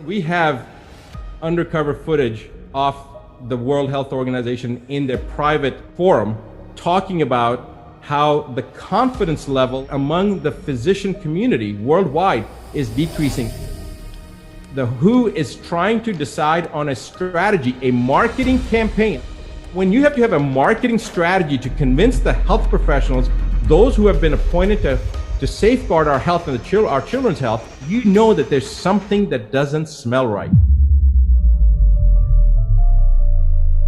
We have undercover footage of the World Health Organization in their private forum talking about how the confidence level among the physician community worldwide is decreasing. The WHO is trying to decide on a strategy, a marketing campaign. When you have to have a marketing strategy to convince the health professionals, those who have been appointed to safeguard our health and our children's health, you know that there's something that doesn't smell right.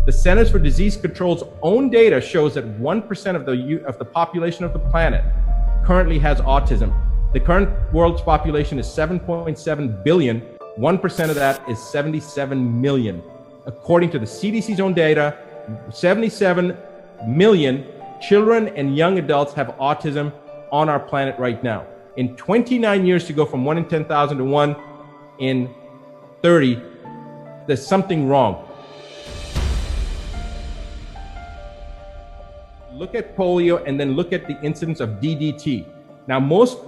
The Centers for Disease Control's own data shows that 1% of the population of the planet currently has autism. The current world's population is 7.7 billion. 1% of that is 77 million. According to the CDC's own data, 77 million children and young adults have autism on our planet right now. In 29 years to go from 1 in 10,000 to 1 in 30, there's something wrong. Look at polio and then look at the incidence of DDT. Now, most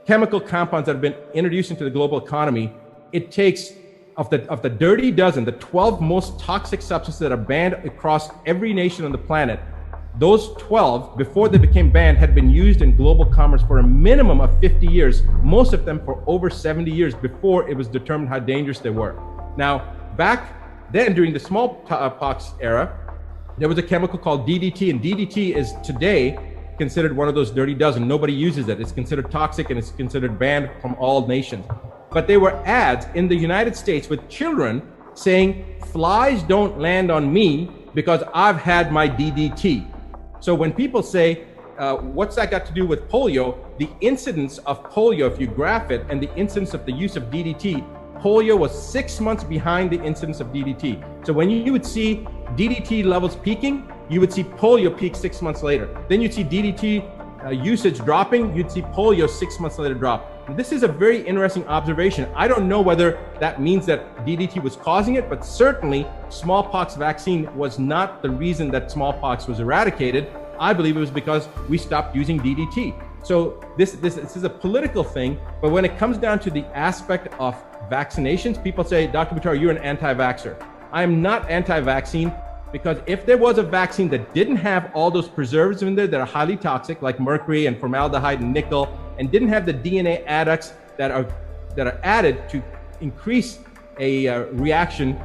chemical compounds that have been introduced into the global economy, it takes, of the dirty dozen, the 12 most toxic substances that are banned across every nation on the planet, those 12, before they became banned, had been used in global commerce for a minimum of 50 years, most of them for over 70 years before it was determined how dangerous they were. Now, back then, during the smallpox era, there was a chemical called DDT, and DDT is today considered one of those dirty dozen. Nobody uses it. It's considered toxic and it's considered banned from all nations. But there were ads in the United States with children saying, "Flies don't land on me because I've had my DDT." So when people say, what's that got to do with polio? The incidence of polio, if you graph it, and the incidence of the use of DDT, polio was 6 months behind the incidence of DDT. So when you would see DDT levels peaking, you would see polio peak 6 months later. Then you'd see DDT usage dropping, you'd see polio 6 months later drop. And this is a very interesting observation. I don't know whether that means that DDT was causing it, but certainly smallpox vaccine was not the reason that smallpox was eradicated. I believe it was because we stopped using DDT. So this is a political thing, but when it comes down to the aspect of vaccinations, people say, "Dr. Buttar, you're an anti-vaxxer." I am not anti-vaccine, because if there was a vaccine that didn't have all those preservatives in there that are highly toxic, like mercury and formaldehyde and nickel, and didn't have the DNA adducts that are added to increase a reaction,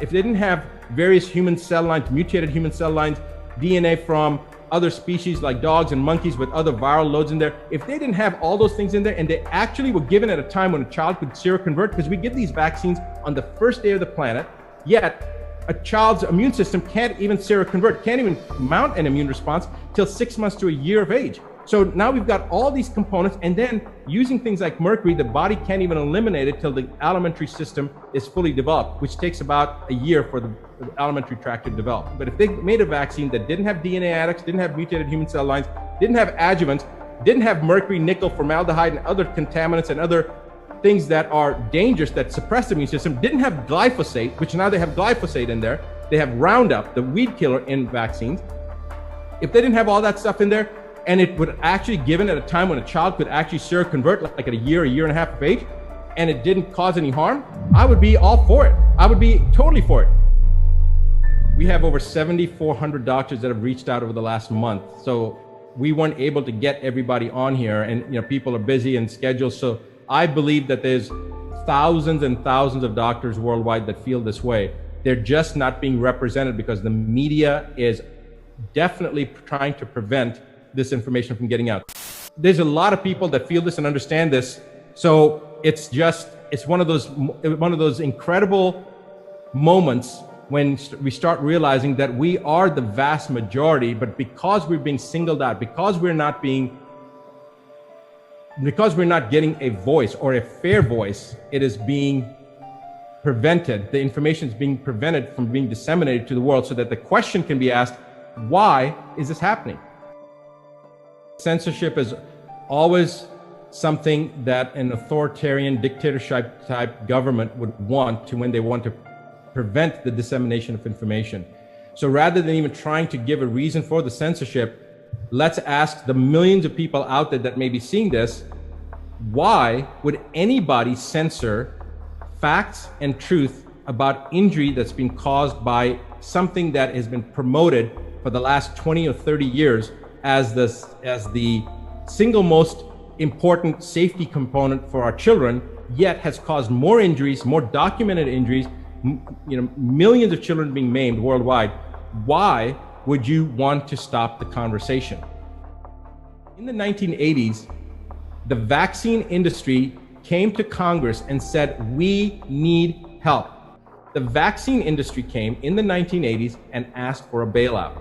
if they didn't have various human cell lines, mutated human cell lines, DNA from other species like dogs and monkeys with other viral loads in there, if they didn't have all those things in there, and they actually were given at a time when a child could seroconvert, because we give these vaccines on the first day of the planet, yet a child's immune system can't even seroconvert, can't even mount an immune response till 6 months to a year of age. So now we've got all these components, and then using things like mercury, the body can't even eliminate it till the alimentary system is fully developed, which takes about a year for the alimentary tract to develop. But if they made a vaccine that didn't have DNA adducts, didn't have mutated human cell lines, didn't have adjuvants, didn't have mercury, nickel, formaldehyde, and other contaminants and other things that are dangerous that suppress the immune system, didn't have glyphosate, which now they have glyphosate in there, they have Roundup, the weed killer, in vaccines. If they didn't have all that stuff in there, and it would actually given at a time when a child could actually seroconvert, like at a year and a half of age, and it didn't cause any harm, I would be all for it. I would be totally for it. We have over 7,400 doctors that have reached out over the last month. So we weren't able to get everybody on here, and people are busy and scheduled. So I believe that there's thousands and thousands of doctors worldwide that feel this way. They're just not being represented because the media is definitely trying to prevent this information from getting out. There's a lot of people that feel this and understand this. So it's one of those incredible moments when we start realizing that we are the vast majority, but because we're being singled out, because we're not getting a voice or a fair voice, it is being prevented. The information is being prevented from being disseminated to the world, so that the question can be asked, why is this happening? Censorship is always something that an authoritarian dictatorship type government would want to, when they want to prevent the dissemination of information. So rather than even trying to give a reason for the censorship, let's ask the millions of people out there that may be seeing this, why would anybody censor facts and truth about injury that's been caused by something that has been promoted for the last 20 or 30 years as the single most important safety component for our children, yet has caused more injuries, more documented injuries, millions of children being maimed worldwide. Why would you want to stop the conversation? In the 1980s, the vaccine industry came to Congress and said, we need help. The vaccine industry came in the 1980s and asked for a bailout.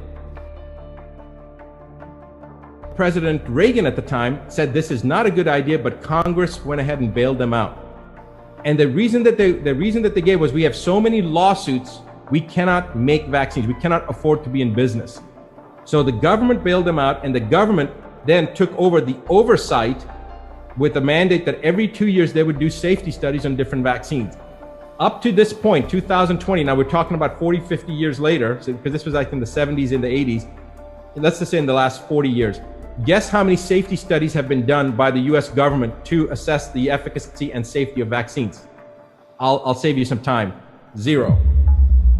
President Reagan at the time said this is not a good idea, but Congress went ahead and bailed them out. And the reason that they gave was, we have so many lawsuits, we cannot make vaccines, we cannot afford to be in business. So the government bailed them out, and the government then took over the oversight with a mandate that every 2 years they would do safety studies on different vaccines. Up to this point, 2020, now we're talking about 40, 50 years later, because this was like in the 70s and the 80s, let's just say in the last 40 years. Guess how many safety studies have been done by the US government to assess the efficacy and safety of vaccines? I'll save you some time. 0.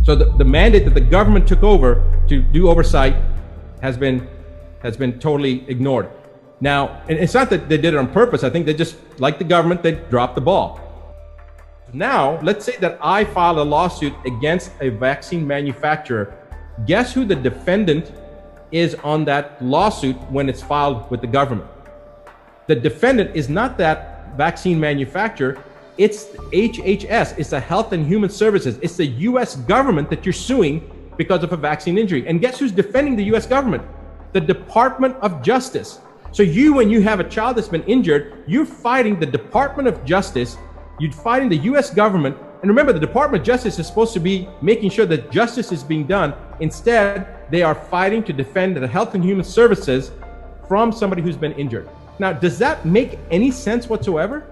So the mandate that the government took over to do oversight has been totally ignored. Now, and it's not that they did it on purpose. I think they just, like the government, they dropped the ball. Now, let's say that I filed a lawsuit against a vaccine manufacturer. Guess who the defendant is on that lawsuit when it's filed with the government? The defendant is not that vaccine manufacturer, it's HHS, it's the Health and Human Services, it's the US government that you're suing because of a vaccine injury. And guess who's defending the US government? The Department of Justice. So when you have a child that's been injured, you're fighting the Department of Justice, you're fighting the US government. And remember, the Department of Justice is supposed to be making sure that justice is being done. Instead, they are fighting to defend the Health and Human Services from somebody who's been injured. Now, does that make any sense whatsoever?